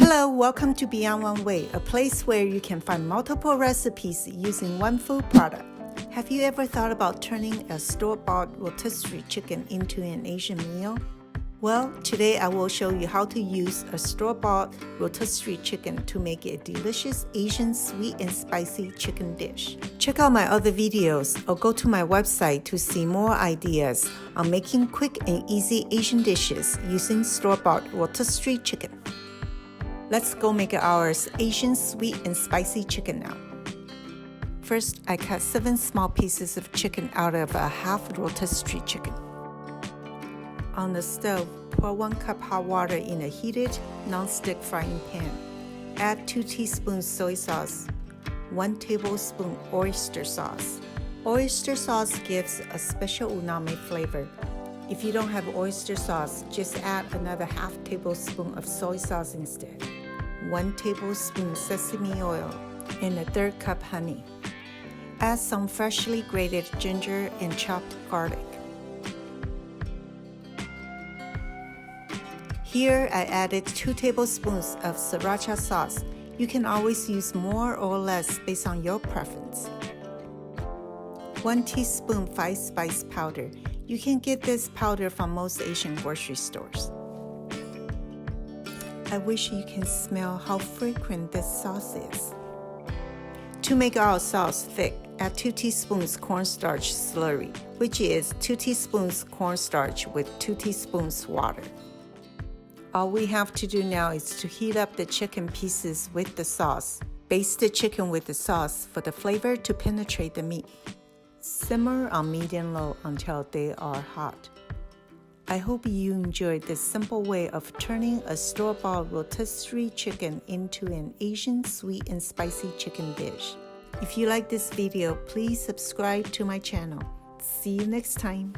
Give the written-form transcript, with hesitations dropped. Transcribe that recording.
Hello, welcome to Beyond One Way, a place where you can find multiple recipes using one food product. Have you ever thought about turning a store-bought rotisserie chicken into an Asian meal? Well, today I will show you how to use a store-bought rotisserie chicken to make a delicious Asian sweet and spicy chicken dish. Check out my other videos or go to my website to see more ideas on making quick and easy Asian dishes using store-bought rotisserie chicken. Let's go make our Asian sweet and spicy chicken now. First, I cut 7 small pieces of chicken out of a half rotisserie chicken. On the stove, pour 1 cup hot water in a heated, non-stick frying pan. Add 2 teaspoons soy sauce, 1 tablespoon oyster sauce. Oyster sauce gives a special umami flavor. If you don't have oyster sauce, just add another half tablespoon of soy sauce instead. 1 tablespoon sesame oil and a 1/3 cup honey. Add some freshly grated ginger and chopped garlic. Here I added 2 tablespoons of sriracha sauce. You can always use more or less based on your preference. 1 teaspoon 5 spice powder. You can get this powder from most Asian grocery stores. I wish you can smell how fragrant this sauce is. To make our sauce thick, add 2 teaspoons cornstarch slurry, which is 2 teaspoons cornstarch with 2 teaspoons water. All we have to do now is to heat up the chicken pieces with the sauce. Baste the chicken with the sauce for the flavor to penetrate the meat. Simmer on medium-low until they are hot. I hope you enjoyed this simple way of turning a store-bought rotisserie chicken into an Asian sweet and spicy chicken dish. If you like this video, please subscribe to my channel. See you next time.